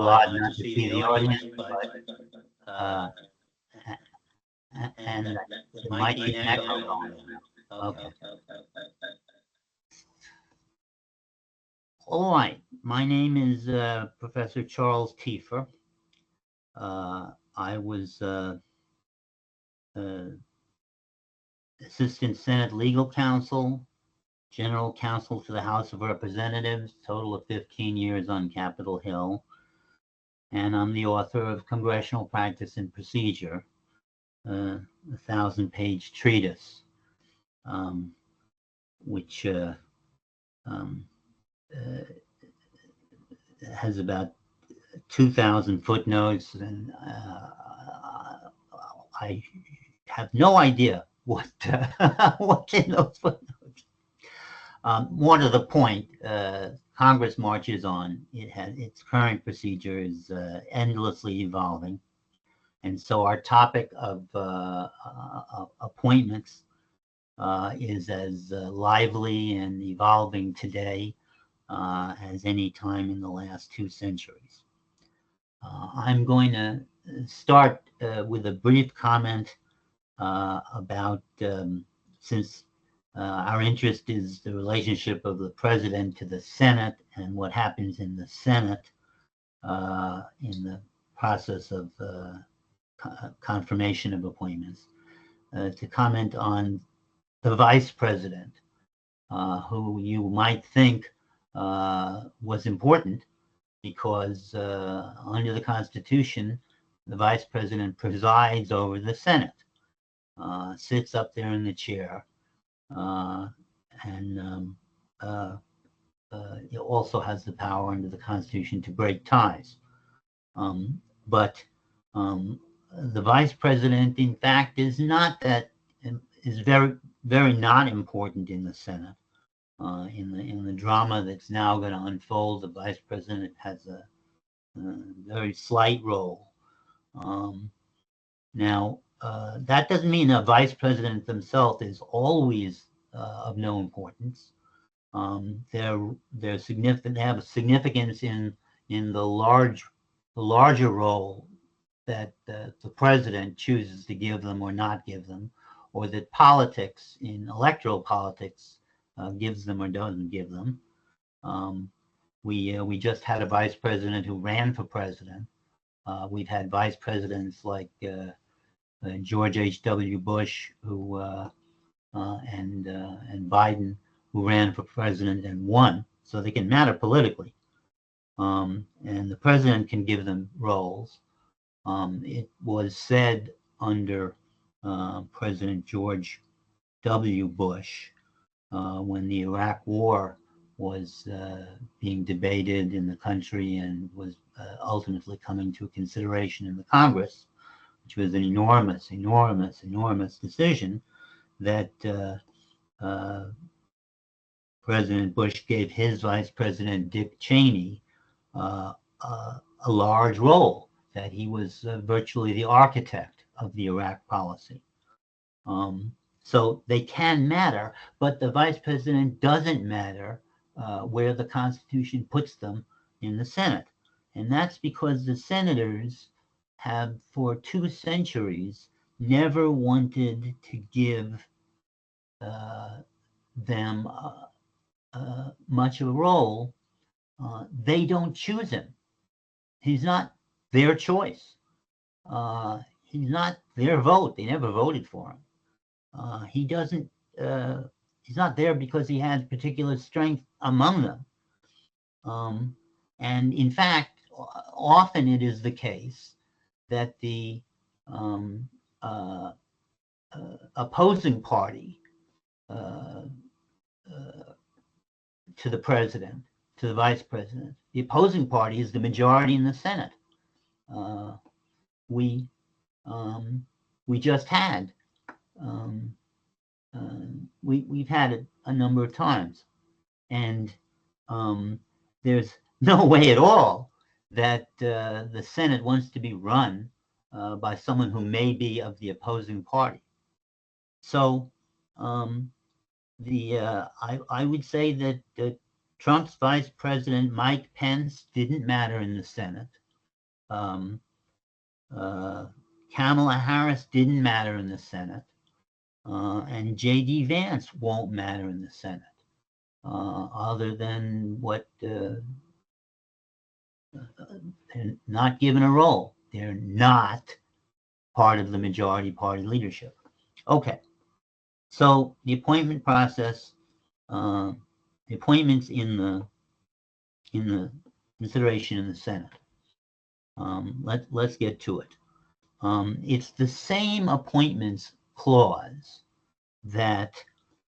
odd not to see the audience, but and there might be an echo going on. Okay. All right. My name is Professor Charles Tiefer. I was Assistant Senate Legal Counsel, General Counsel to the House of Representatives, total of 15 years on Capitol Hill. And I'm the author of Congressional Practice and Procedure, a 1,000-page treatise, which has about 2,000 footnotes, and I have no idea what's in those footnotes. More to the point, Congress marches on. Its current procedure is endlessly evolving. And so our topic of appointments is as lively and evolving today as any time in the last 2 centuries. I'm going to start with a brief comment about, since our interest is the relationship of the president to the Senate and what happens in the Senate in the process of confirmation of appointments, to comment on the vice president, who you might think was important because under the Constitution, the vice president presides over the Senate, sits up there in the chair, and it also has the power under the Constitution to break ties. But the vice president, in fact, is very, very not important in the Senate. In the drama that's now going to unfold, the vice president has a very slight role. Now, that doesn't mean the vice president themselves is always of no importance. They're significant. They have a significance in the larger role that the president chooses to give them or not give them, or that politics, in electoral politics, gives them or doesn't give them. We just had a vice president who ran for president. We've had vice presidents like George H.W. Bush, who and Biden, who ran for president and won, so they can matter politically. And the president can give them roles. It was said under President George W. Bush, when the Iraq War was being debated in the country and was ultimately coming to consideration in the Congress, which was an enormous, enormous, enormous decision, that President Bush gave his Vice President Dick Cheney a large role, that he was virtually the architect of the Iraq policy. So they can matter, but the vice president doesn't matter where the Constitution puts them in the Senate. And that's because the senators have, for 2 centuries, never wanted to give them much of a role. They don't choose him. He's not their choice. He's not their vote. They never voted for him. He doesn't, he's not there because he has particular strength among them. And in fact, often it is the case that the opposing party to the president, to the vice president, the opposing party is the majority in the Senate. We just had, we've had it a number of times, and there's no way at all that the Senate wants to be run by someone who may be of the opposing party. So I would say that Trump's Vice President Mike Pence didn't matter in the Senate. Kamala Harris didn't matter in the Senate, and J.D. Vance won't matter in the Senate, other than what they're not given a role. They're not part of the majority party leadership. Okay, so the appointment process, the appointments in the consideration in the Senate. Let's get to it. It's the same appointments clause that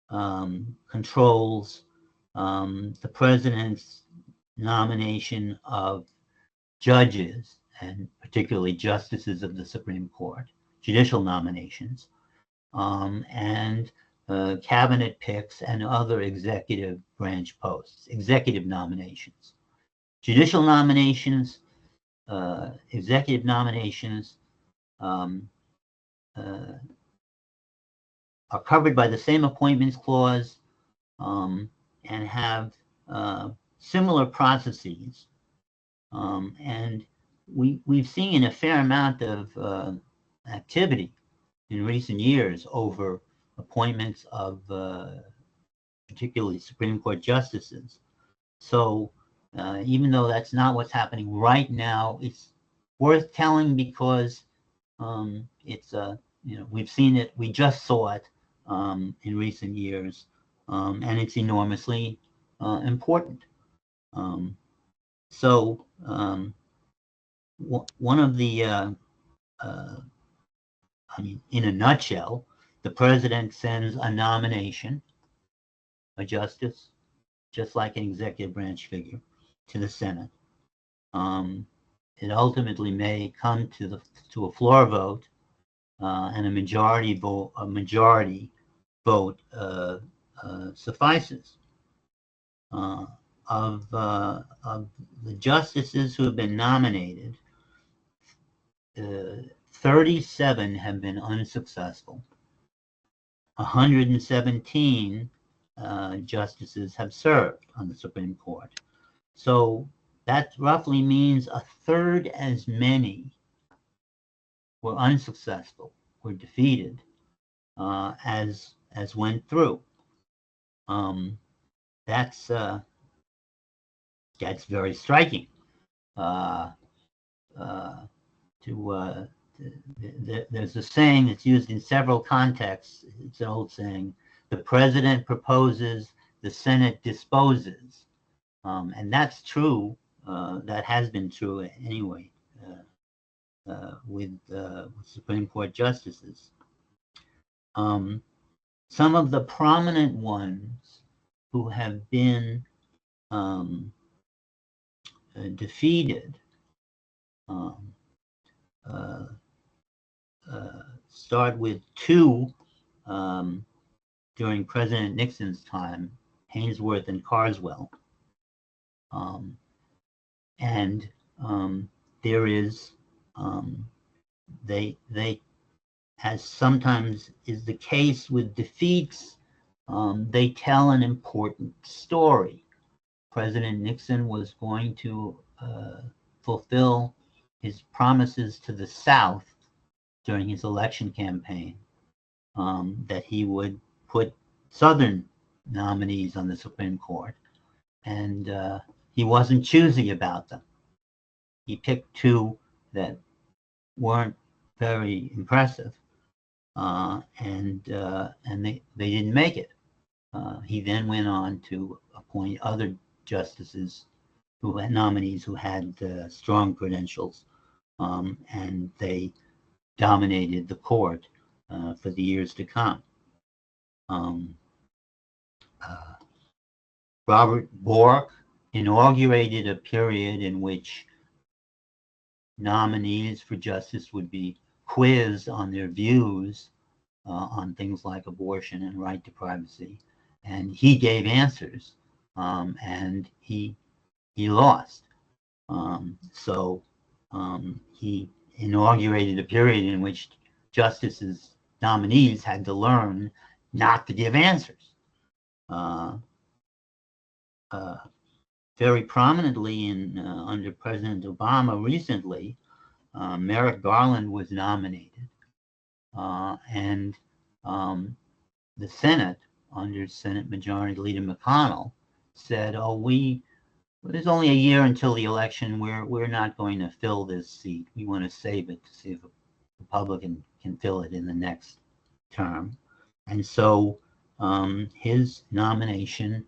controls the president's nomination of judges, and particularly justices of the Supreme Court, judicial nominations, and cabinet picks and other executive branch posts, executive nominations. Judicial nominations, executive nominations are covered by the same appointments clause and have similar processes. And we've seen a fair amount of activity in recent years over appointments of particularly Supreme Court justices. So even though that's not what's happening right now, it's worth telling because it's we've seen it, we just saw it in recent years, and it's enormously important. So one of the, in a nutshell, the president sends a nomination, a justice, just like an executive branch figure, to the Senate. It ultimately may come to a floor vote, and a majority vote suffices. Of the justices who have been nominated, 37 have been unsuccessful. 117 justices have served on the Supreme Court. So that roughly means a third as many were unsuccessful, were defeated, as went through. That's very striking. There's a saying that's used in several contexts. It's an old saying: the president proposes, the Senate disposes, and that's true. That has been true anyway with Supreme Court justices. Some of the prominent ones who have been defeated start with two during President Nixon's time, Haynsworth and Carswell. And there is, they, as sometimes is the case with defeats, they tell an important story. President Nixon was going to fulfill his promises to the South during his election campaign, that he would put Southern nominees on the Supreme Court, and he wasn't choosy about them. He picked two that weren't very impressive, and they didn't make it. He then went on to appoint other justices who had nominees who had strong credentials, and they dominated the court for the years to come. Robert Bork inaugurated a period in which nominees for justice would be quizzed on their views on things like abortion and right to privacy, and he gave answers, and he lost. So he inaugurated a period in which justices' nominees had to learn not to give answers. Very prominently under President Obama recently, Merrick Garland was nominated, and the Senate, under Senate Majority Leader McConnell, said, "Oh, there's only a year until the election. We're not going to fill this seat. We want to save it to see if a Republican can fill it in the next term." And so his nomination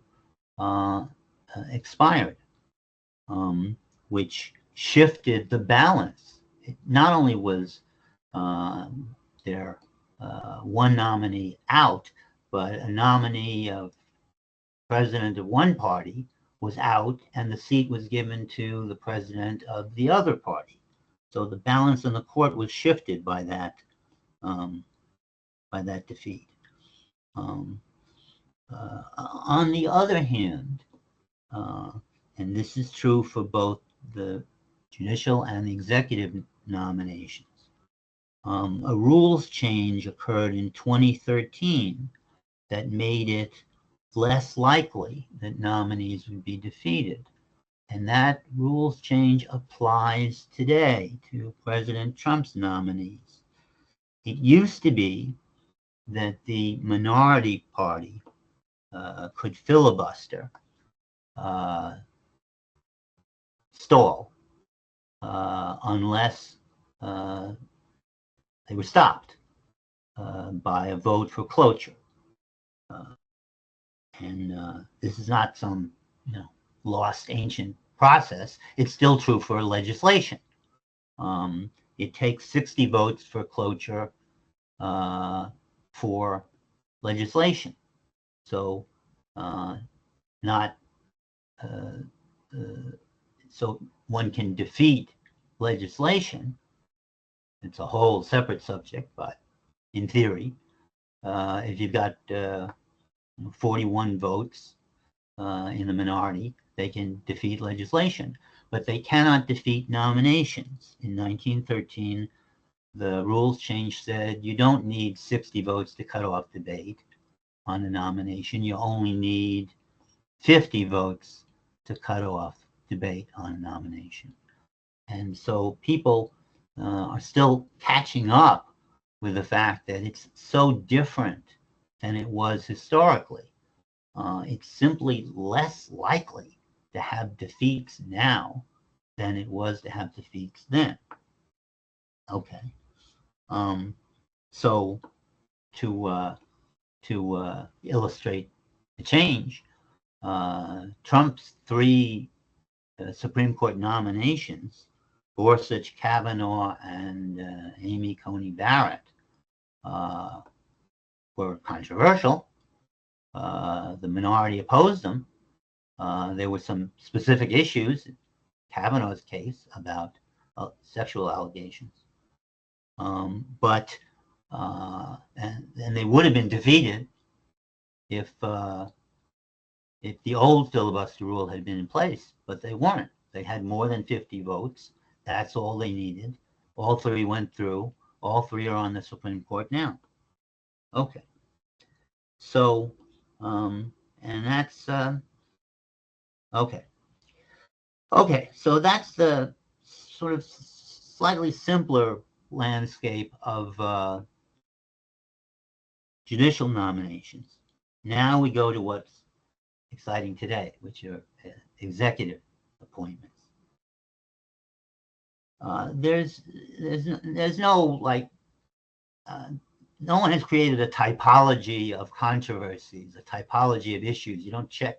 expired, which shifted the balance. It not only was there one nominee out, but a nominee of president of one party was out, and the seat was given to the president of the other party. So the balance in the court was shifted by that defeat. On the other hand, and this is true for both the judicial and the executive nominations, a rules change occurred in 2013 that made it less likely that nominees would be defeated. And that rules change applies today to President Trump's nominees. It used to be that the minority party could filibuster, stall, unless they were stopped by a vote for cloture. And this is not some lost ancient process. It's still true for legislation. It takes 60 votes for cloture for legislation. So so one can defeat legislation. It's a whole separate subject, but in theory, if you've got 41 votes in the minority, they can defeat legislation, but they cannot defeat nominations. In 1913, the rules change said you don't need 60 votes to cut off debate on a nomination. You only need 50 votes to cut off debate on a nomination. And so people are still catching up with the fact that it's so different than it was historically. It's simply less likely to have defeats now than it was to have defeats then. Okay. So to illustrate the change, Trump's 3 Supreme Court nominations, Gorsuch, Kavanaugh, and Amy Coney Barrett, were controversial. The minority opposed them. There were some specific issues, Kavanaugh's case, about sexual allegations. But they would have been defeated if the old filibuster rule had been in place, but they weren't. They had more than 50 votes. That's all they needed. All 3 went through. All 3 are on the Supreme Court now. Okay. So, and that's, okay. Okay, so that's the sort of slightly simpler landscape of judicial nominations. Now we go to what's exciting today, which are executive appointments. There's no no one has created a typology of controversies, a typology of issues. You don't check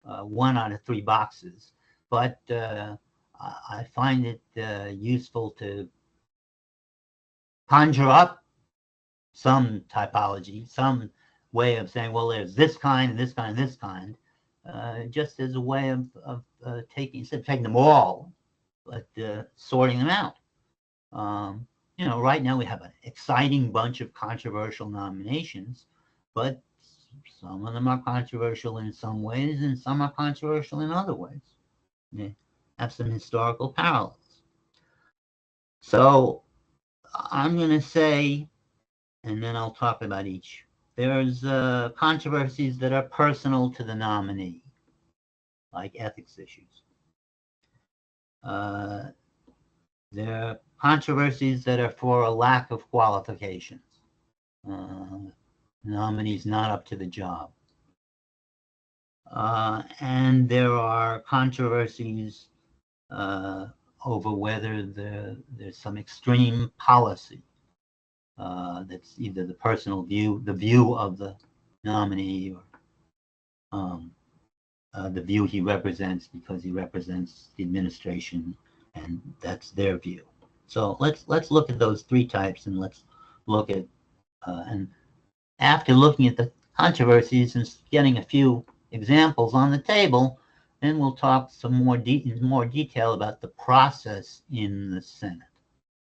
1 out of 3 boxes, but I find it useful to conjure up some typology, some way of saying, well, there's this kind and this kind and this kind, just as a way of taking, instead of taking them all, but sorting them out. Right now we have an exciting bunch of controversial nominations, but some of them are controversial in some ways and some are controversial in other ways. They have some historical parallels. So I'm going to say, and then I'll talk about each. There's controversies that are personal to the nominee, like ethics issues. There are controversies that are for a lack of qualifications. Nominees not up to the job. And there are controversies over whether there's some extreme policy that's either the personal view, the view of the nominee, or the view he represents because he represents the administration, and that's their view. So let's look at those three types, and let's look at and after looking at the controversies and getting a few examples on the table, then we'll talk some more in more detail about the process in the Senate,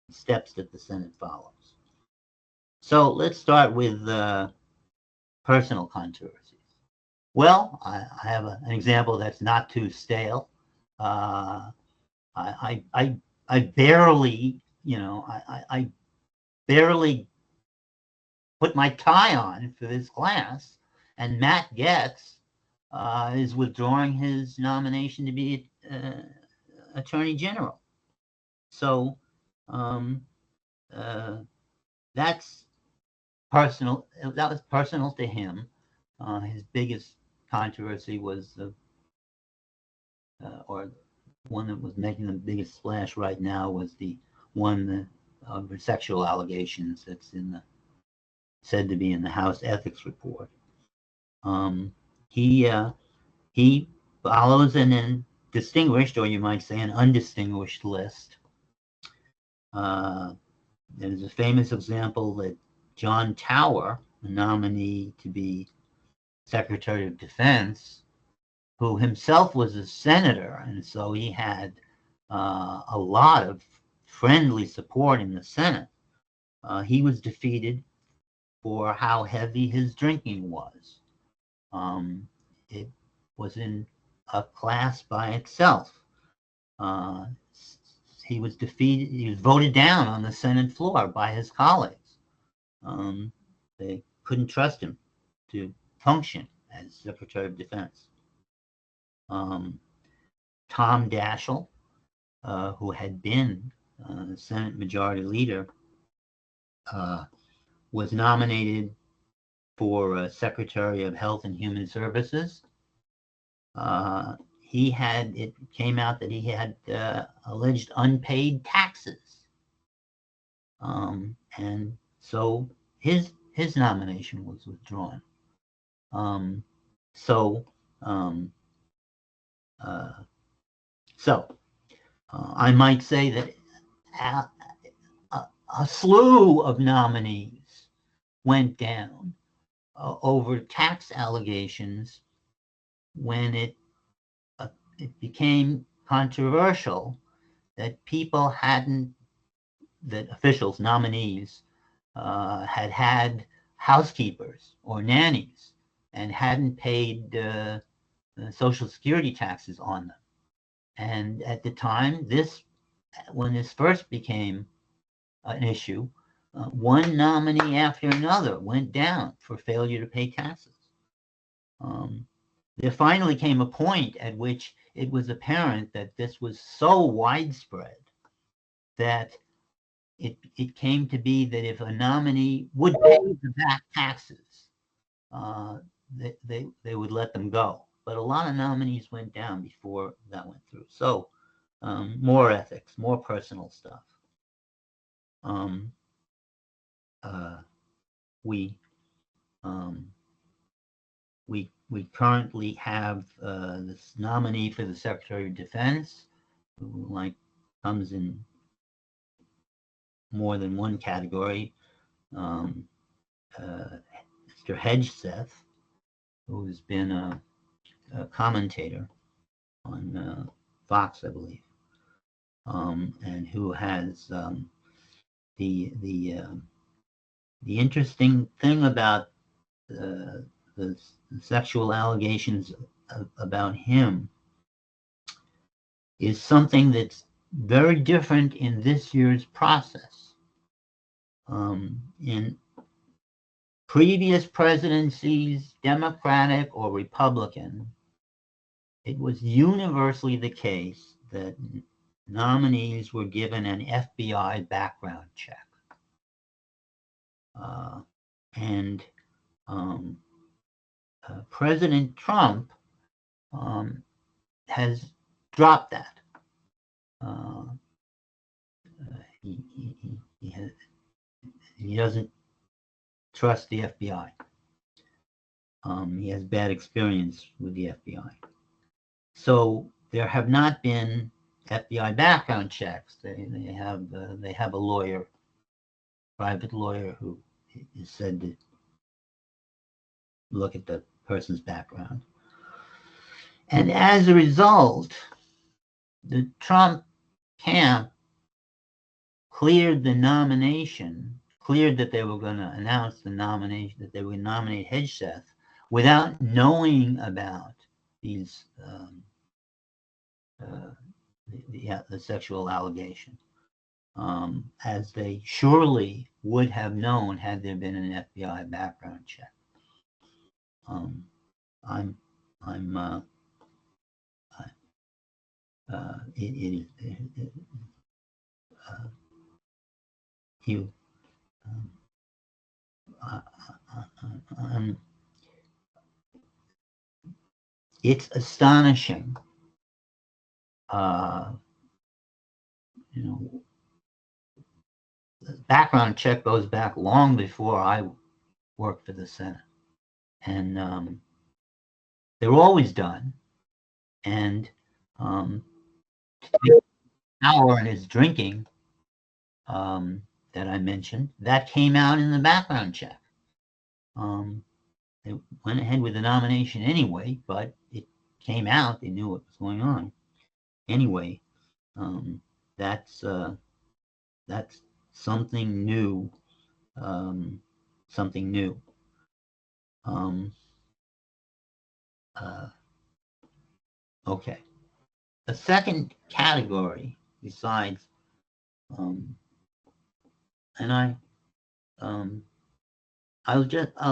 the steps that the Senate follows. So let's start with personal controversies. Well, I have an example that's not too stale. I barely, I barely put my tie on for this class, and Matt Getz is withdrawing his nomination to be Attorney General. So that's personal. That was personal to him. His biggest controversy was or one that was making the biggest splash right now was the one of the sexual allegations that's said to be in the House Ethics Report. He follows an distinguished, or you might say an undistinguished list. There's a famous example that John Tower, the nominee to be Secretary of Defense, who himself was a senator, and so he had a lot of friendly support in the Senate. He was defeated for how heavy his drinking was. It was in a class by itself. He was defeated. He was voted down on the Senate floor by his colleagues. They couldn't trust him to function as Secretary of Defense. Tom Daschle, who had been Senate Majority Leader, was nominated for Secretary of Health and Human Services. It came out that he had alleged unpaid taxes, and so his nomination was withdrawn. I might say that a slew of nominees went down over tax allegations when it became controversial that officials, nominees, had housekeepers or nannies and hadn't paid Social Security taxes on them. And at the time, when this first became an issue, one nominee after another went down for failure to pay taxes. There finally came a point at which it was apparent that this was so widespread that it came to be that if a nominee would pay the back taxes, they would let them go. But a lot of nominees went down before that went through. So more ethics, more personal stuff. We currently have this nominee for the Secretary of Defense, who comes in more than one category. Mr. Hedgeseth, who's been a commentator on Fox, I believe, and who has the interesting thing about the sexual allegations about him is something that's very different in this year's process. In previous presidencies, Democratic or Republican, it was universally the case that nominees were given an FBI background check. And President Trump has dropped that. He doesn't trust the FBI. He has bad experience with the FBI. So there have not been FBI background checks. They have a lawyer, private lawyer, who is said to look at the person's background. And as a result, the Trump camp cleared the nomination, cleared that they were going to announce the nomination, that they would nominate Hedgeseth without knowing about these the sexual allegation, as they surely would have known had there been an FBI background check. It's astonishing. The background check goes back long before I worked for the Senate, and they were always done. And Howard and his drinking that I mentioned, that came out in the background check. They went ahead with the nomination anyway, but it came out. They knew what was going on. Anyway, that's something new. Something new. Okay. A second category besides, and I'll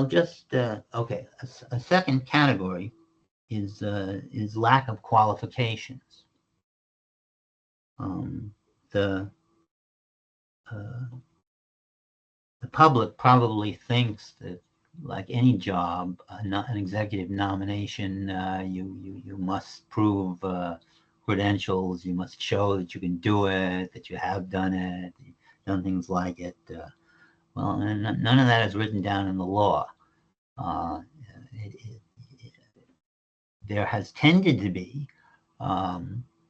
just okay. A second category is lack of qualifications. The public probably thinks that, like any job, an executive nomination, you must prove credentials. You must show that you can do it, that you have done it, done things like it. Well, none of that is written down in the law. There has tended to be,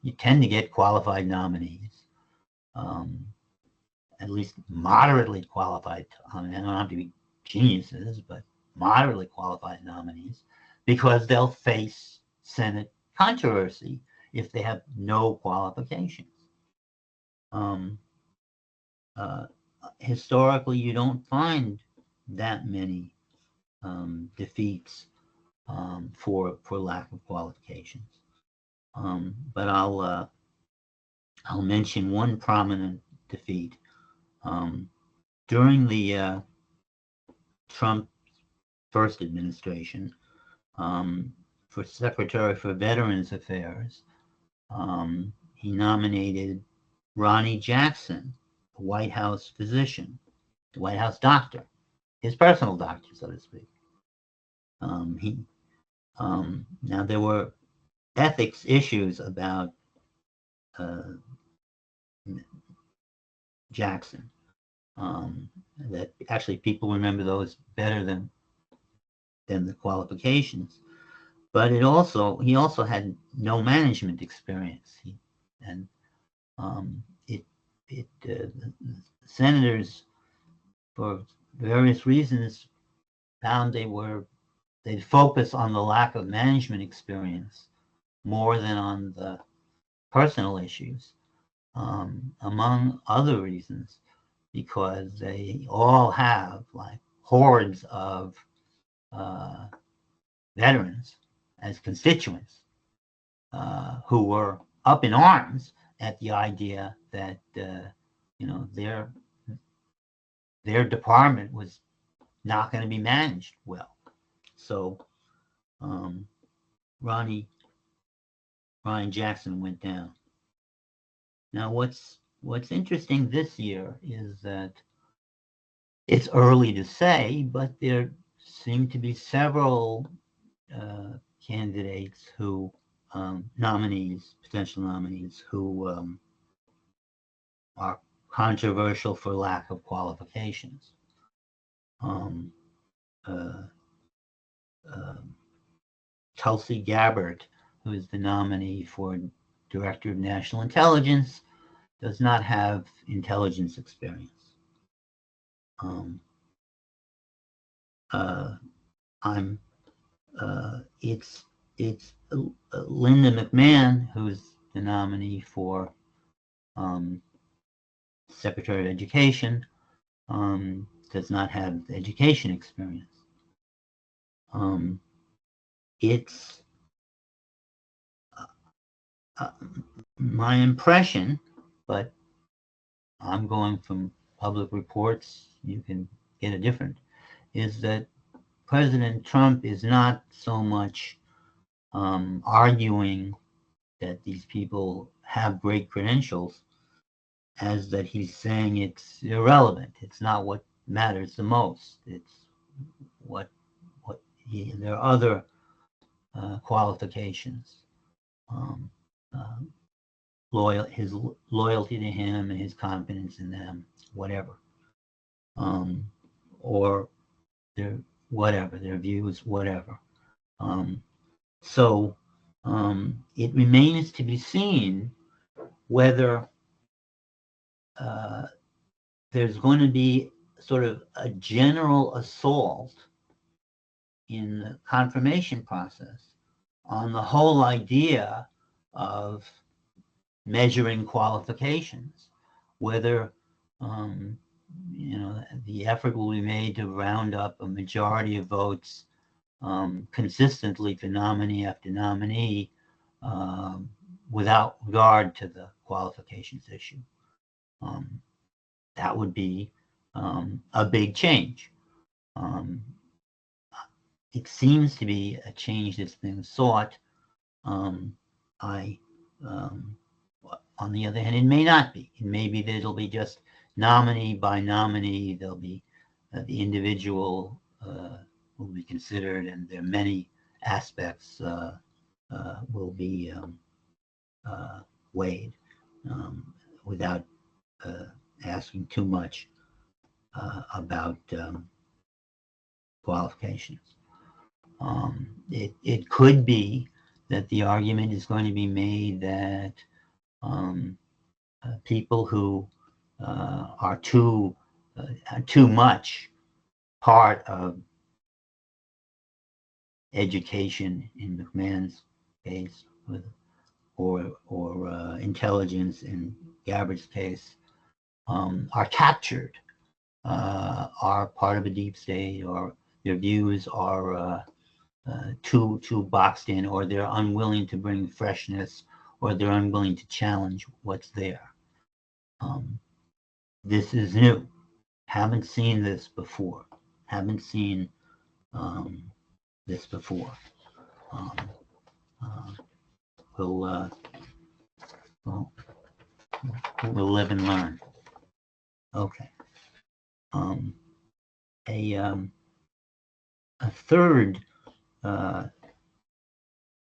you tend to get qualified nominees, at least moderately qualified. I mean, they don't have to be geniuses, but moderately qualified nominees, because they'll face Senate controversy if they have no qualifications. Historically, you don't find that many defeats for lack of qualifications. But I'll mention one prominent defeat. During the Trump first administration, for Secretary for Veterans Affairs, he nominated Ronnie Jackson, the White House physician, the White House doctor, his personal doctor, so to speak. Now there were ethics issues about Jackson. That actually people remember those better than the qualifications. But he also had no management experience. The senators, for various reasons, found they'd focus on the lack of management experience more than on the personal issues, among other reasons, because they all have like hordes of veterans as constituents who were up in arms at the idea that their department was not going to be managed well. So Ronnie Jackson went down. Now, what's interesting this year is that it's early to say, but there seem to be several candidates who, potential nominees, who are controversial for lack of qualifications. Tulsi Gabbard, who is the nominee for Director of National Intelligence, does not have intelligence experience. It's Linda McMahon, who's the nominee for Secretary of Education, does not have education experience. It's my impression, but I'm going from public reports, you can get a different, is that President Trump is not so much arguing that these people have great credentials as that he's saying it's irrelevant. It's not what matters the most. It's there are other qualifications. His loyalty to him and his confidence in them, whatever. Or their views, whatever. So it remains to be seen whether there's going to be sort of a general assault in the confirmation process on the whole idea of measuring qualifications, whether the effort will be made to round up a majority of votes consistently for nominee after nominee without regard to the qualifications issue. That would be a big change. It seems to be a change that's been sought. On the other hand, it may not be. It may be that it'll be just nominee by nominee. There'll be the individual will be considered, and there are many aspects will be weighed without asking too much about qualifications. It could be that the argument is going to be made that people who are too much part of education in McMahon's case, or intelligence in Gabbard's case, are captured, are part of a deep state, or their views are too boxed in, or they're unwilling to bring freshness, or they're unwilling to challenge what's there. This is new. Haven't seen this before. Haven't seen this before. We'll live and learn. Okay. A third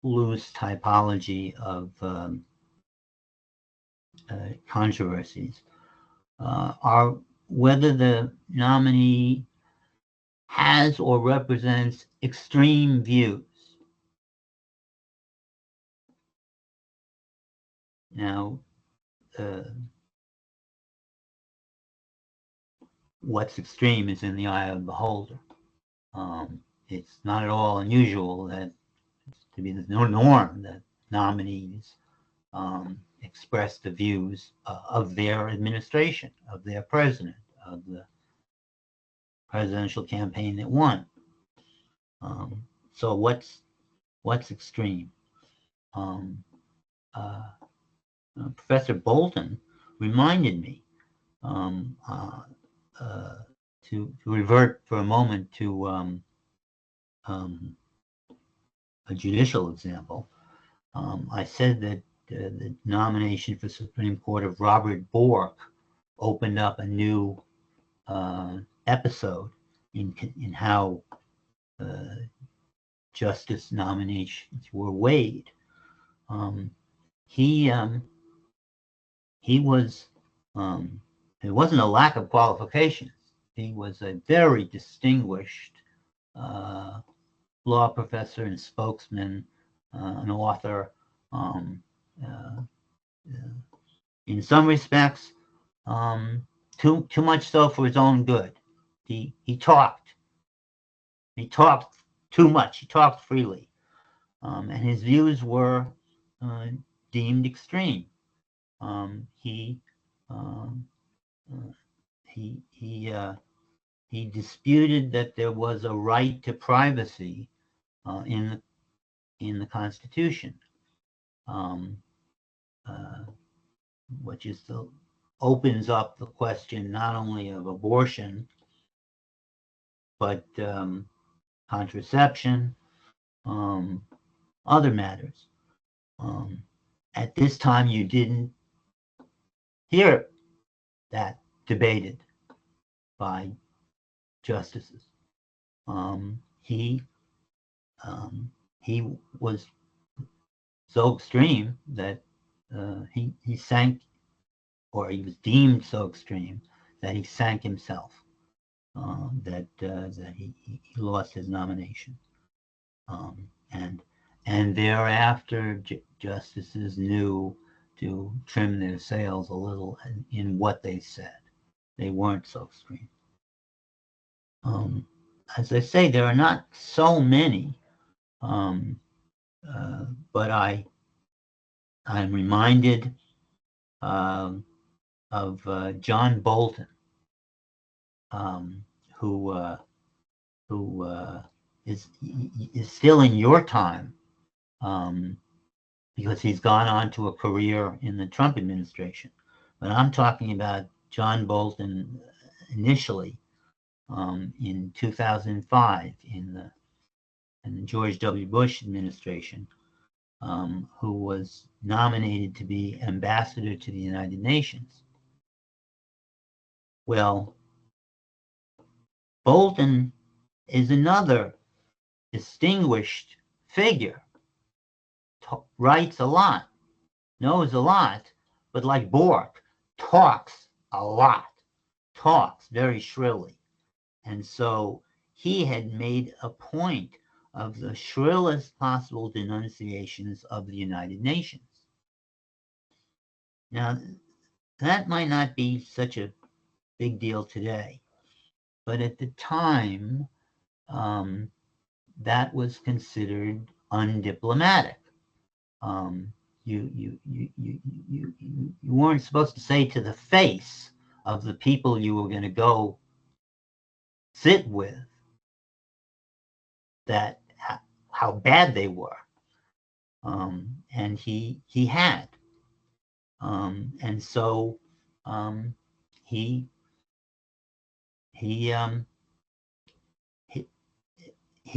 loose typology of controversies are whether the nominee has or represents extreme views. Now, what's extreme is in the eye of the beholder. It's not at all unusual that to be the norm that nominees express the views of their administration, of their president, of the presidential campaign that won. So what's extreme? Professor Bolton reminded me to revert for a moment to a judicial example. I said that the nomination for Supreme Court of Robert Bork opened up a new episode in how justice nominations were weighed. He was, it wasn't a lack of qualifications. He was a very distinguished law professor and spokesman, an author. In some respects, too much so for his own good. He talked too much. He talked freely, and his views were deemed extreme. He disputed that there was a right to privacy in the Constitution, which opens up the question not only of abortion, but contraception, other matters. At this time, you didn't hear that debated by justices. He was so extreme that he sank, or he was deemed so extreme that he sank himself. That he lost his nomination, and thereafter justices knew to trim their sails a little in what they said. They weren't so extreme. As I say, there are not so many, but I'm reminded of John Bolton, who is still in your time, because he's gone on to a career in the Trump administration. But I'm talking about John Bolton initially in 2005 in the George W. Bush administration, who was nominated to be ambassador to the United Nations. Well, Bolton is another distinguished figure, writes a lot, knows a lot, but like Bork, talks a lot, talks very shrilly. And so he had made a point of the shrillest possible denunciations of the United Nations. Now, that might not be such a big deal today, but at the time, that was considered undiplomatic. You weren't supposed to say to the face of the people you were going to go sit with that how bad they were, and he had, and so he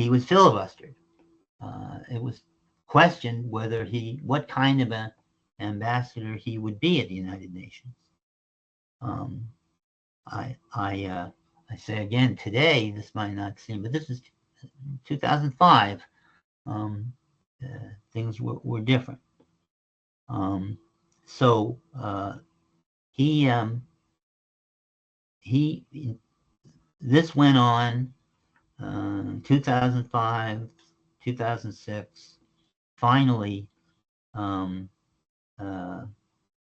was filibustered. It was questioned whether what kind of an ambassador he would be at the United Nations. I say again, today this might not seem, but this is 2005. Things were different. So this went on 2005, 2006. Finally,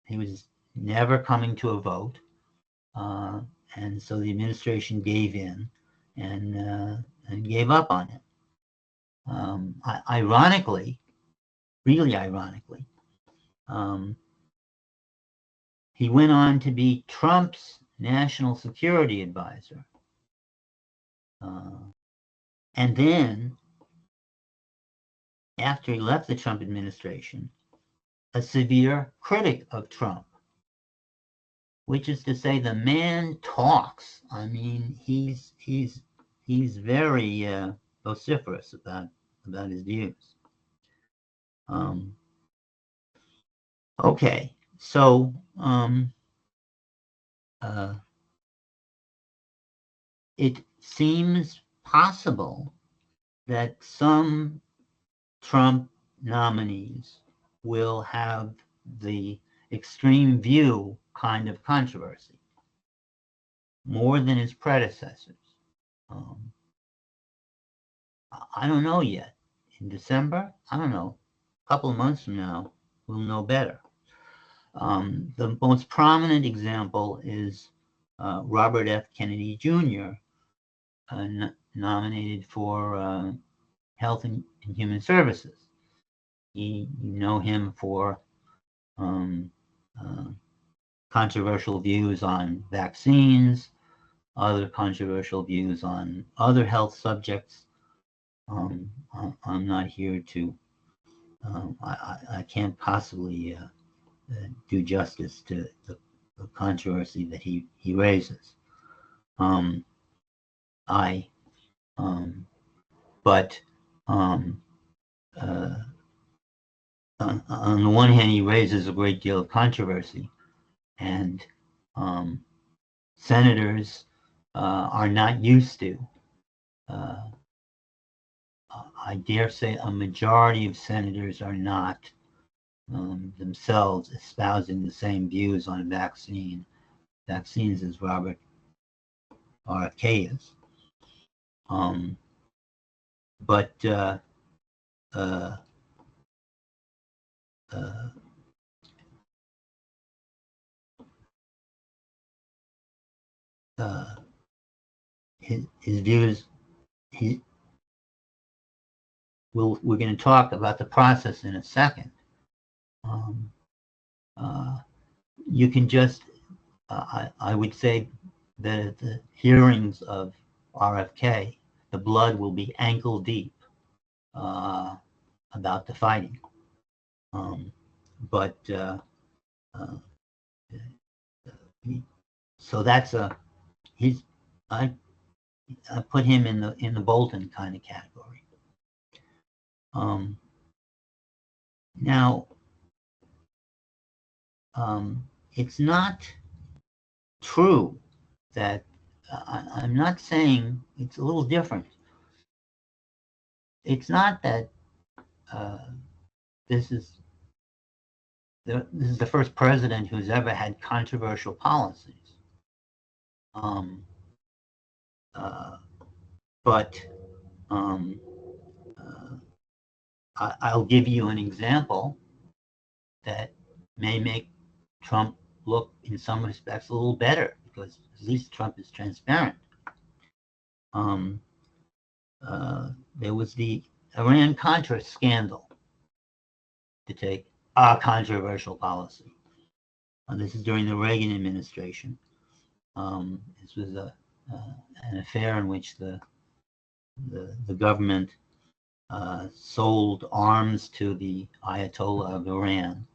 he was never coming to a vote, and so the administration gave in and gave up on it. Ironically, really ironically, he went on to be Trump's national security advisor. And then, after he left the Trump administration, a severe critic of Trump, which is to say the man talks. I mean, he's very vociferous about his views. Okay, so it seems possible that some Trump nominees will have the extreme view kind of controversy, more than his predecessors. Um, I don't know yet. In December, I don't know. A couple of months from now, we'll know better. The most prominent example is Robert F. Kennedy Jr., nominated for Health and Human Services. You know him for controversial views on vaccines, other controversial views on other health subjects. I'm not here to, I can't possibly do justice to the controversy that he raises. But on the one hand, he raises a great deal of controversy, and senators are not used to. I dare say a majority of senators are not themselves espousing the same views on vaccines as Robert RFK is. But his views, we're going to talk about the process in a second. You can just, I would say that at the hearings of RFK, the blood will be ankle deep about the fighting. But so that's I put him in the Bolton kind of category. Now, it's not true that I'm not saying, it's a little different. It's not that this is the first president who's ever had controversial policies. But I'll give you an example that may make Trump look, in some respects, a little better, because at least Trump is transparent. There was the Iran-Contra scandal, to take a controversial policy. This is during the Reagan administration. This was an affair in which the government sold arms to the Ayatollah of Iran,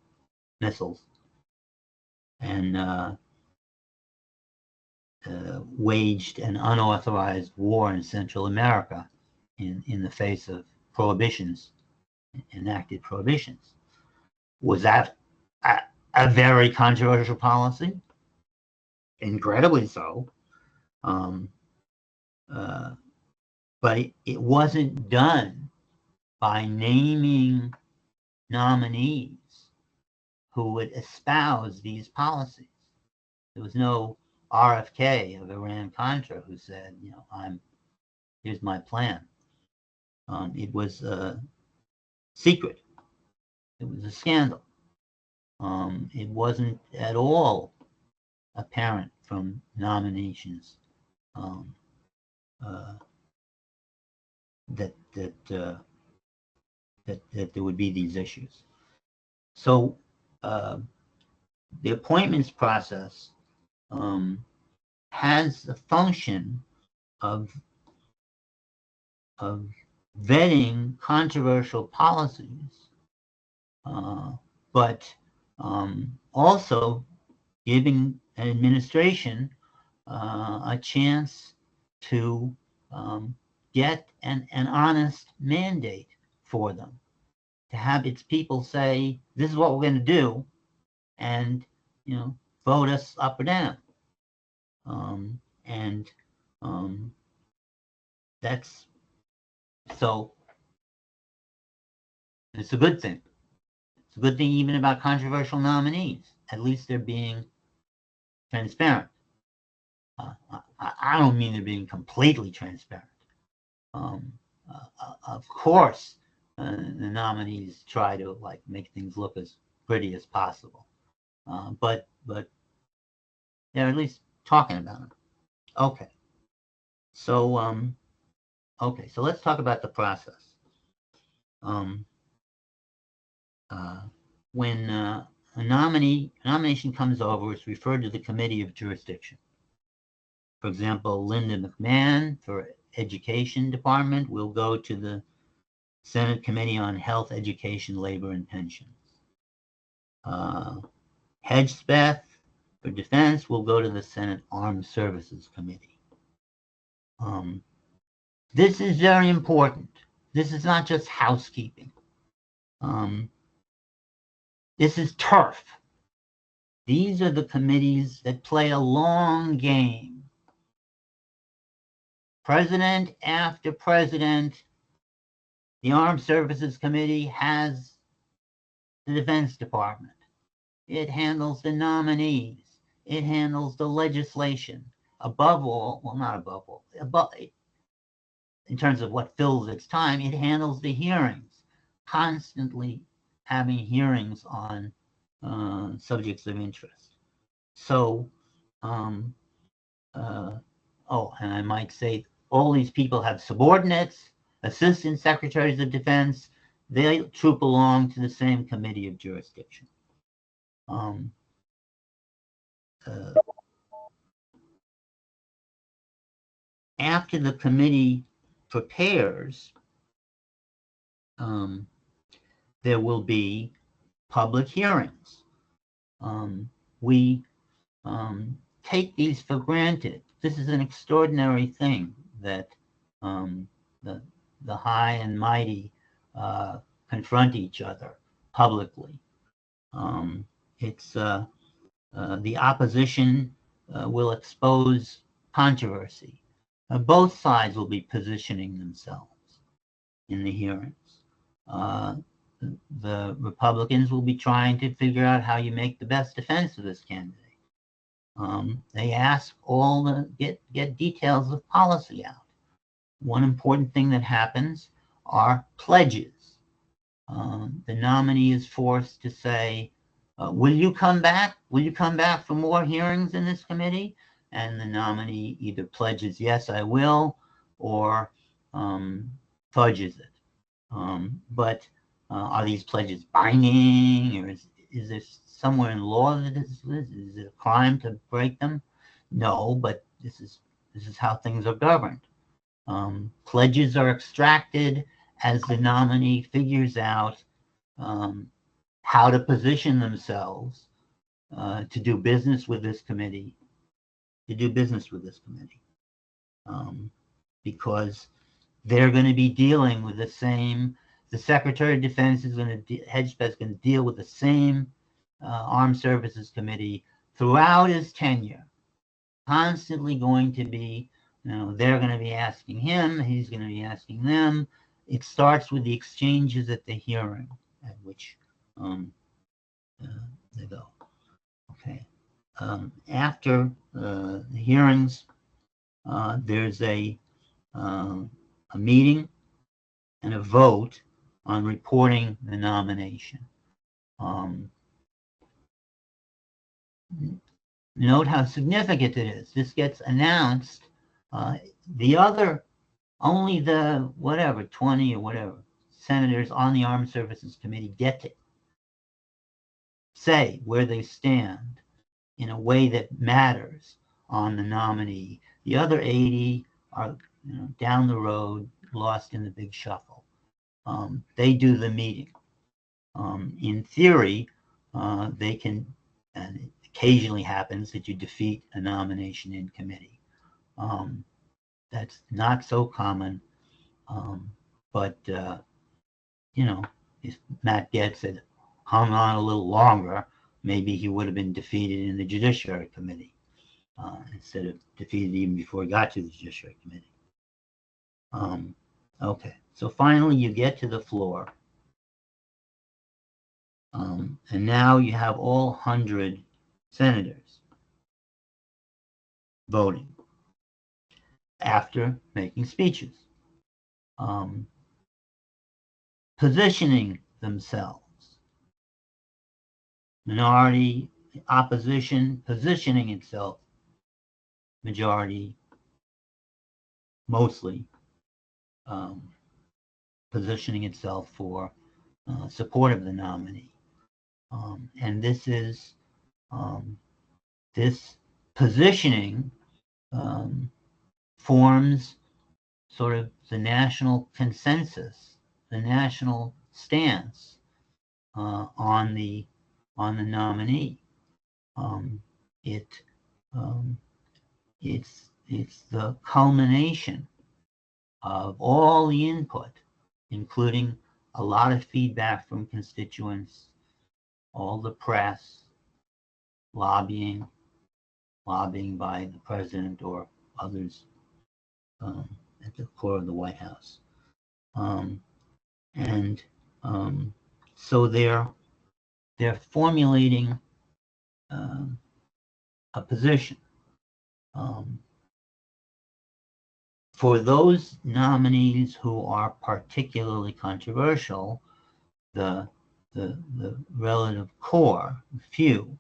missiles, and waged an unauthorized war in Central America in the face of prohibitions, enacted prohibitions. Was that a very controversial policy? Incredibly so. But it wasn't done by naming nominees who would espouse these policies. There was no RFK of Iran-Contra who said, here's my plan. It was secret. It was a scandal. It wasn't at all apparent from nominations that there would be these issues. So the appointments process has the function of vetting controversial policies, but also giving an administration a chance to get an honest mandate for them, to have its people say, this is what we're going to do, and, vote us up or down. And that's, so it's a good thing. It's a good thing even about controversial nominees. At least they're being transparent. I don't mean they're being completely transparent. Of course, the nominees try to make things look as pretty as possible, but they're at least talking about them. Okay, so so let's talk about the process. When a nomination comes over, it's referred to the Committee of Jurisdiction. For example, Linda McMahon for Education Department will go to the Senate Committee on Health, Education, Labor, and Pensions. Hedgespeth for Defense will go to the Senate Armed Services Committee. This is very important. This is not just housekeeping. This is turf. These are the committees that play a long game. President after president, the Armed Services Committee has the Defense Department. It handles the nominees. It handles the legislation. Above all, well, not above all, in terms of what fills its time, it handles the hearings, constantly having hearings on subjects of interest. So, and I might say, all these people have subordinates, assistant secretaries of defense. They troop along to the same committee of jurisdiction. After the committee prepares, there will be public hearings. We take these for granted. This is an extraordinary thing that the high and mighty confront each other publicly. It's the opposition will expose controversy. Both sides will be positioning themselves in the hearings. The Republicans will be trying to figure out how you make the best defense of this candidate. They ask all the get details of policy out. One important thing that happens are pledges. The nominee is forced to say, will you come back? Will you come back for more hearings in this committee? And the nominee either pledges, yes, I will, or fudges it. But are these pledges binding, or is there somewhere in law that is it a crime to break them? No, but this is how things are governed. Pledges are extracted as the nominee figures out how to position themselves to do business with this committee, because they're going to be dealing with the same. The Secretary of Defense is going to, Hedgespeth is going to deal with the same Armed Services Committee throughout his tenure. Constantly going to be, they're going to be asking him, he's going to be asking them. It starts with the exchanges at the hearing at which they go. Okay. After the hearings, there's a meeting and a vote on reporting the nomination. Note how significant it is. This gets announced. Only the 20 or whatever senators on the Armed Services Committee get to say where they stand in a way that matters on the nominee. The other 80 are down the road, lost in the big shuffle. They do the meeting. In theory, they can, and it occasionally happens that you defeat a nomination in committee. That's not so common, but if Matt Gaetz had hung on a little longer, maybe he would have been defeated in the Judiciary Committee instead of defeated even before he got to the Judiciary Committee. Okay, so finally you get to the floor. And now you have all 100 senators voting after making speeches, positioning themselves. Minority, opposition, positioning itself. Majority, mostly, positioning itself for support of the nominee. And this is, this positioning forms sort of the national consensus, the national stance on the nominee. It's the culmination of all the input, including a lot of feedback from constituents, all the press, lobbying by the president or others at the core of the White House. So they're formulating a position. For those nominees who are particularly controversial, the relative core, few,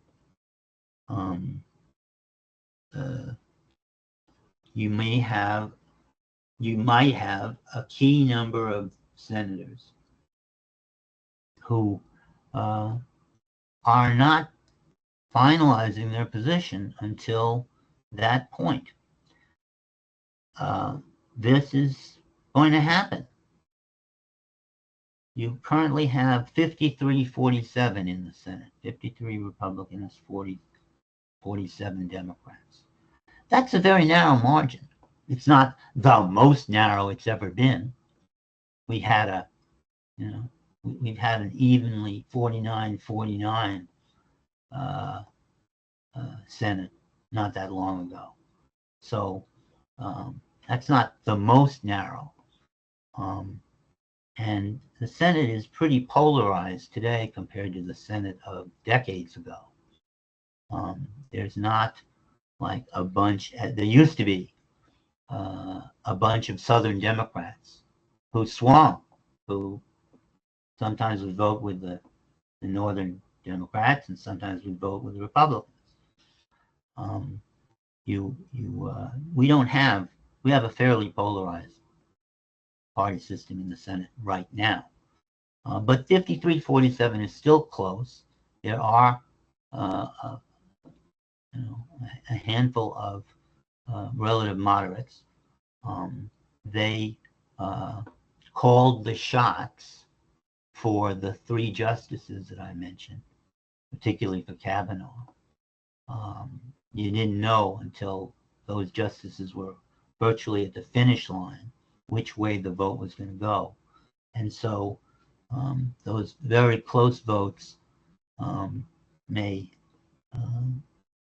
you might have a key number of senators who are not finalizing their position until that point. This is going to happen. You currently have 53-47 in the Senate, 53 Republicans, 47 Democrats. That's a very narrow margin. It's not the most narrow it's ever been. We had we've had an evenly 49-49 Senate not that long ago. So that's not the most narrow. And the Senate is pretty polarized today compared to the Senate of decades ago. There's not like a bunch, there used to be a bunch of Southern Democrats who swung, who sometimes would vote with the Northern Democrats and sometimes would vote with the Republicans. We have a fairly polarized party system in the Senate right now. But 53-47 is still close. There are a handful of relative moderates. They called the shots for the 3 justices that I mentioned, particularly for Kavanaugh. You didn't know until those justices were virtually at the finish line which way the vote was going to go. And so those very close votes may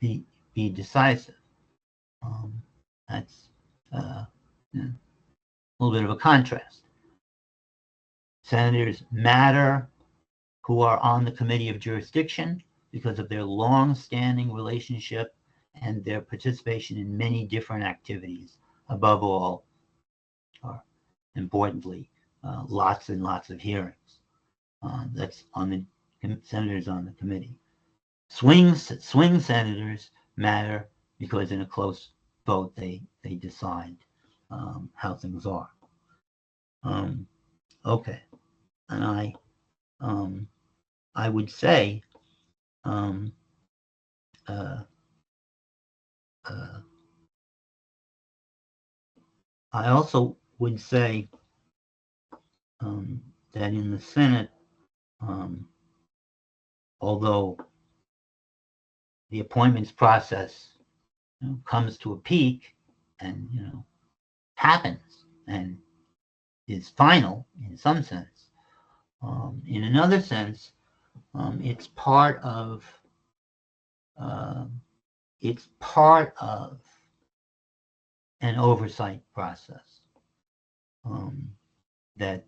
be decisive. That's a little bit of a contrast. Senators matter who are on the Committee of Jurisdiction because of their long-standing relationship and their participation in many different activities. Above all, or importantly, lots and lots of hearings. That's on the senators on the committee. Swing senators matter because in a close vote they decide how things are. Okay, and I would say I also would say that in the Senate, although the appointments process comes to a peak and happens and is final in some sense, in another sense, it's part of it's part of an oversight process that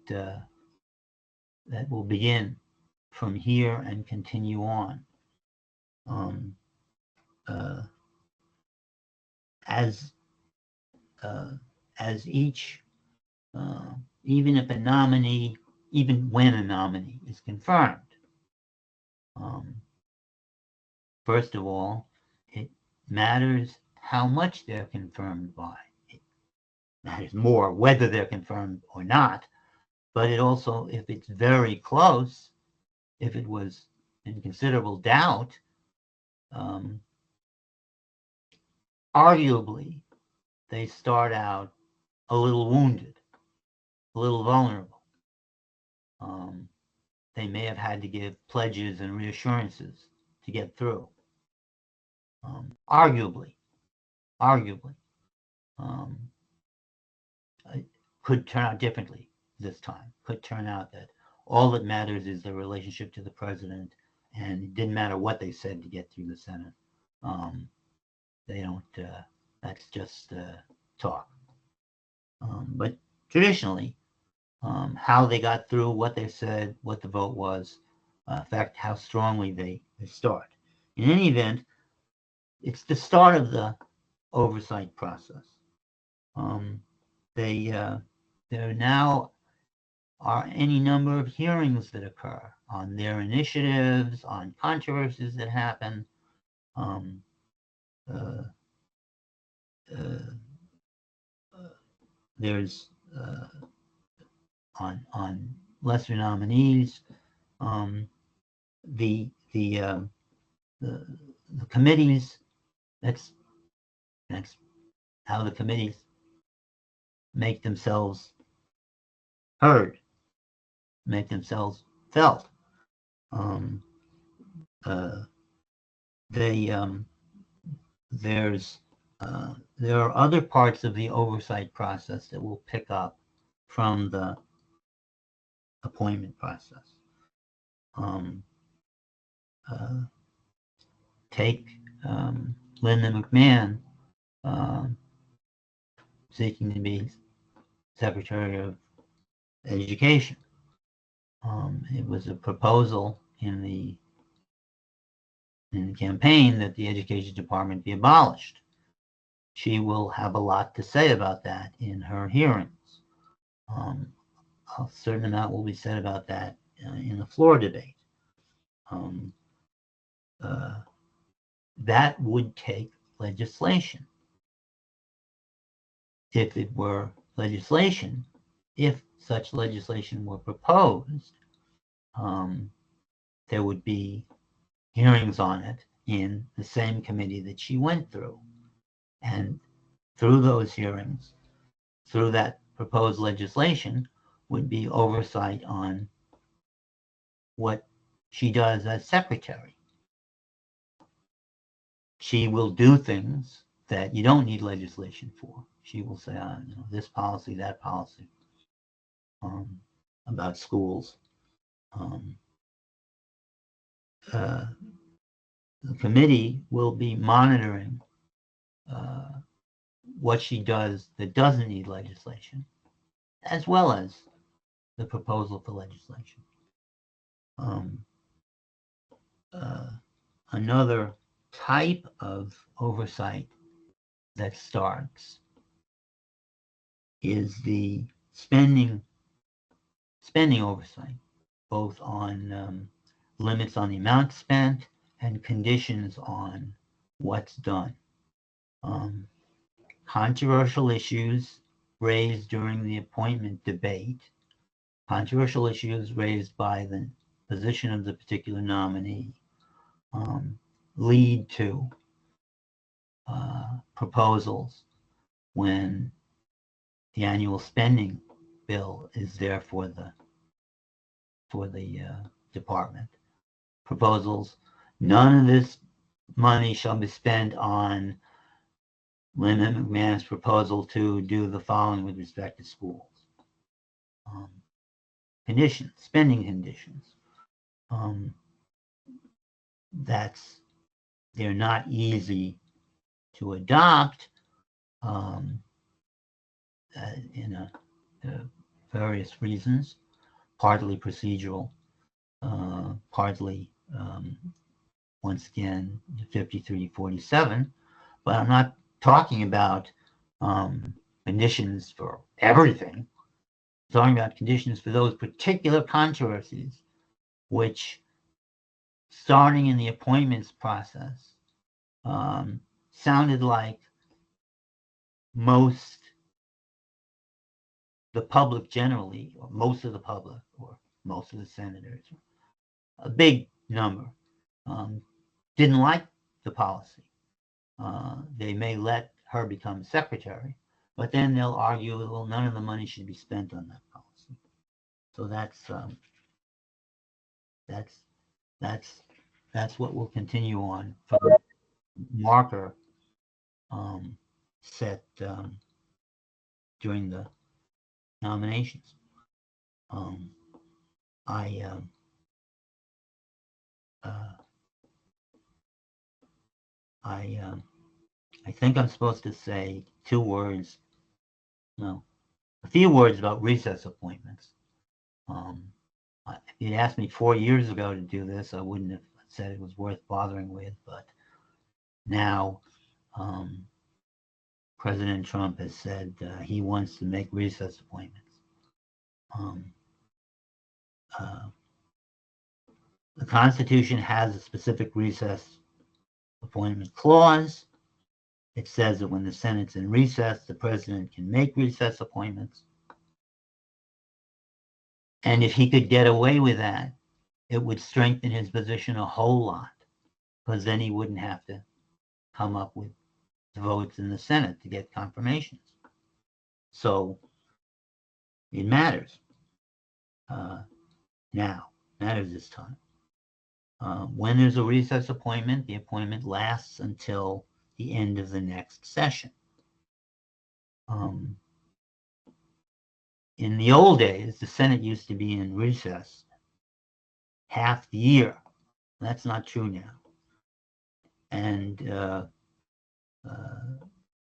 will begin from here and continue on. As each, even if a nominee, even when a nominee is confirmed, first of all, it matters how much they're confirmed by. It matters more whether they're confirmed or not, but it also, if it's very close, if it was in considerable doubt, arguably, they start out a little wounded, a little vulnerable. They may have had to give pledges and reassurances to get through. Arguably, it could turn out differently this time. Could turn out that all that matters is the relationship to the president, and it didn't matter what they said to get through the Senate. They don't, that's just talk. But traditionally, how they got through, what they said, what the vote was, affect how strongly they start. In any event, it's the start of the oversight process. There now are any number of hearings that occur on their initiatives, on controversies that happen. There's on lesser nominees, the committees. That's how the committees make themselves heard, make themselves felt. There are other parts of the oversight process that will pick up from the appointment process. Take Linda McMahon seeking to be Secretary of Education. It was a proposal in the campaign that the Education Department be abolished. She will have a lot to say about that in her hearings. A certain amount will be said about that in the floor debate. That would take legislation. If it were legislation, if such legislation were proposed, there would be hearings on it in the same committee that she went through. And through those hearings, through that proposed legislation, would be oversight on what she does as secretary. She will do things that you don't need legislation for. She will say, this policy, that policy, about schools. The committee will be monitoring what she does that doesn't need legislation, as well as the proposal for legislation. Another type of oversight that starts is the spending oversight, both on limits on the amount spent and conditions on what's done. Controversial issues raised during the appointment debate, controversial issues raised by the position of the particular nominee, lead to proposals when the annual spending bill is there for the department. Proposals, none of this money shall be spent on Linda McMahon's proposal to do the following with respect to schools. Conditions, spending conditions. That's they're not easy to adopt in various reasons, partly procedural, partly, once again, 5347. But I'm not talking about conditions for everything. I'm talking about conditions for those particular controversies which, starting in the appointments process, sounded like the public generally, or most of the public, or most of the senators, a big number, didn't like the policy. They may let her become secretary, but then they'll argue, well, none of the money should be spent on that policy. So that's what we'll continue on for the marker set during the nominations. I think I'm supposed to say a few words about recess appointments. If you'd asked me 4 years ago to do this, I wouldn't have said it was worth bothering with, but now President Trump has said he wants to make recess appointments. The Constitution has a specific recess appointment clause. It says that when the Senate's in recess, the president can make recess appointments. And if he could get away with that, it would strengthen his position a whole lot, because then he wouldn't have to come up with votes in the Senate to get confirmations. So it matters now, matters this time. When there's a recess appointment, the appointment lasts until the end of the next session. In the old days, the Senate used to be in recess half the year. That's not true now. And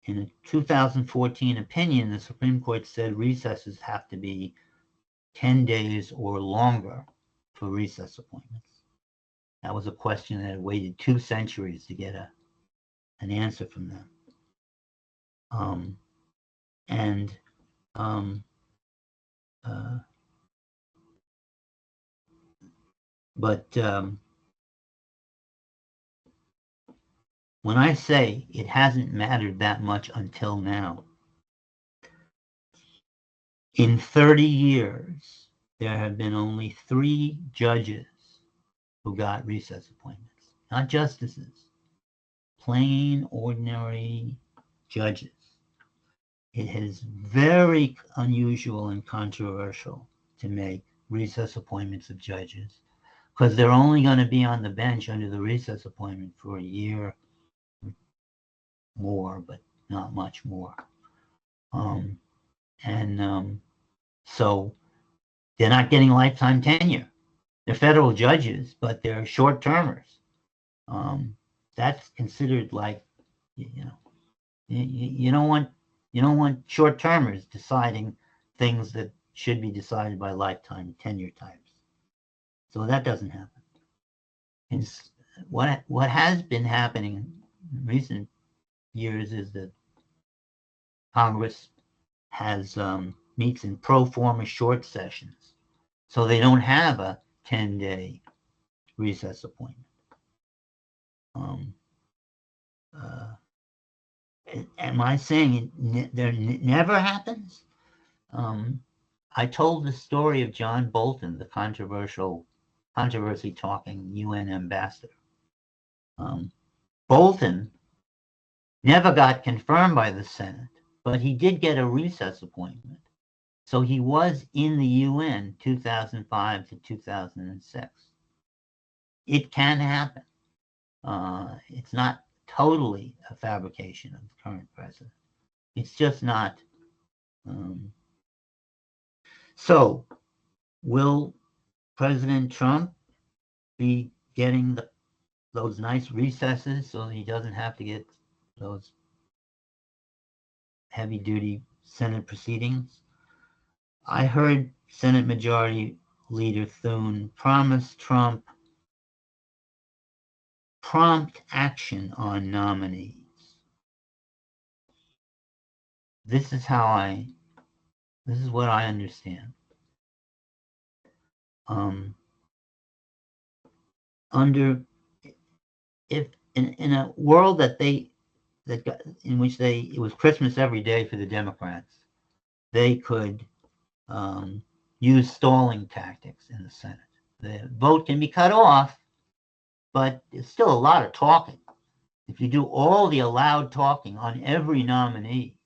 in a 2014 opinion, the Supreme Court said recesses have to be 10 days or longer for recess appointments. That was a question that had waited 2 centuries to get an answer from them. When I say it hasn't mattered that much until now, in 30 years, there have been only 3 judges who got recess appointments, not justices, plain, ordinary judges. It is very unusual and controversial to make recess appointments of judges, because they're only going to be on the bench under the recess appointment for a year more, but not much more. So they're not getting lifetime tenure. They're federal judges, but they're short-termers. That's considered like, you don't want short-termers deciding things that should be decided by lifetime tenure types. So that doesn't happen. And what has been happening in recent years is that Congress has meets in pro forma short sessions, so they don't have a 10-day recess appointment. Am I saying it never happens? I told the story of John Bolton, the controversy-talking UN ambassador. Bolton never got confirmed by the Senate, but he did get a recess appointment. So he was in the UN 2005 to 2006. It can happen. It's not totally a fabrication of the current president. It's just not. So will President Trump be getting the those nice recesses so he doesn't have to get those heavy-duty Senate proceedings. I heard Senate Majority Leader Thune promise Trump prompt action on nominees. This is what I understand. If in a world in which it was Christmas every day for the Democrats, they could use stalling tactics in the Senate. The vote can be cut off, but it's still a lot of talking. If you do all the allowed talking on every nominee,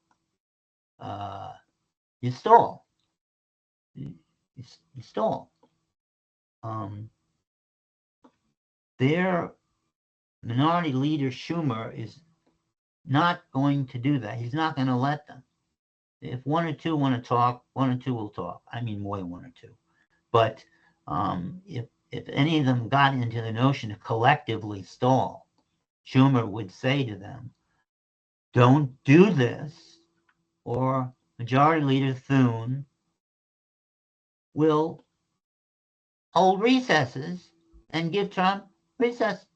you stall. You stall. Their minority leader Schumer is not going to do that. He's not going to let them. If one or two want to talk, one or two will talk. I mean, more than one or two. But if any of them got into the notion to collectively stall, Schumer would say to them, don't do this, or Majority Leader Thune will hold recesses and give Trump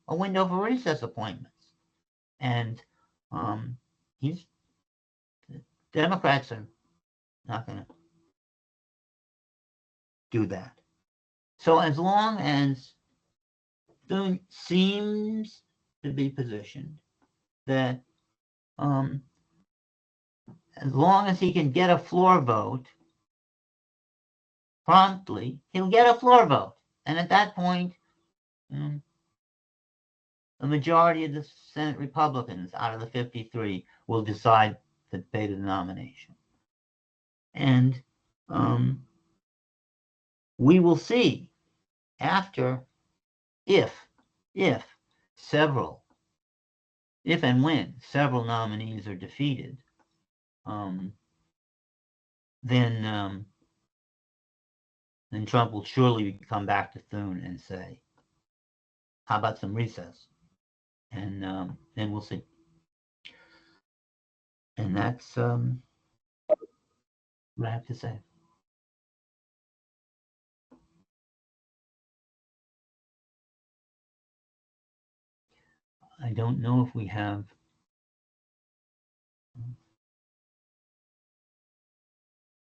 a window for recess appointments. And Democrats are not going to do that. So as long as Thune seems to be positioned that as long as he can get a floor vote promptly, he'll get a floor vote. And at that point, the majority of the Senate Republicans out of the 53 will decide the fate of the nomination. And we will see after, if and when several nominees are defeated, then Trump will surely come back to Thune and say, how about some recess? And then we'll see. And that's what I have to say. I don't know if we have.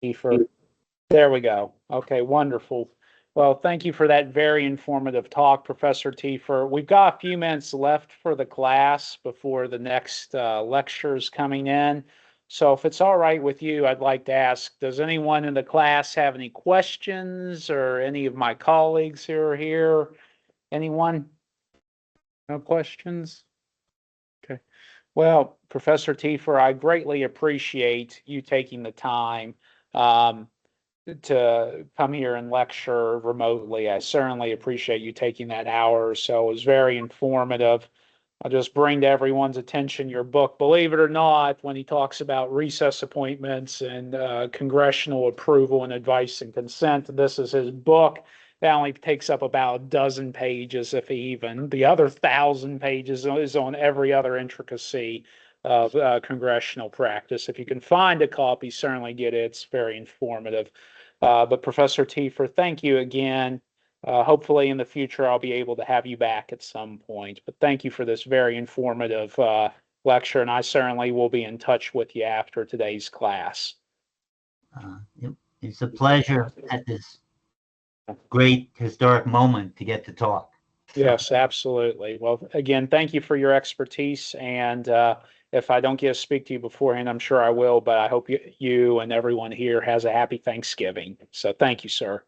Tiefer. There we go. Okay, wonderful. Well, thank you for that very informative talk, Professor Tiefer. We've got a few minutes left for the class before the next lecture is coming in. So if it's all right with you, I'd like to ask, does anyone in the class have any questions, or any of my colleagues who are here? Anyone? No questions? Okay. Well, Professor Tiefer, I greatly appreciate you taking the time to come here and lecture remotely. I certainly appreciate you taking that hour or so. It was very informative. I'll just bring to everyone's attention your book. Believe it or not, when he talks about recess appointments and congressional approval and advice and consent, this is his book. That only takes up about a dozen pages, if even. The other 1,000 pages is on every other intricacy of congressional practice. If you can find a copy, certainly get it. It's very informative. But Professor Tiefer, thank you again. Hopefully in the future I'll be able to have you back at some point. But thank you for this very informative lecture, and I certainly will be in touch with you after today's class. It's a pleasure at this great historic moment to get to talk. Yes, absolutely. Well, again, thank you for your expertise. And if I don't get to speak to you beforehand, I'm sure I will. But I hope you and everyone here has a happy Thanksgiving. So thank you, sir.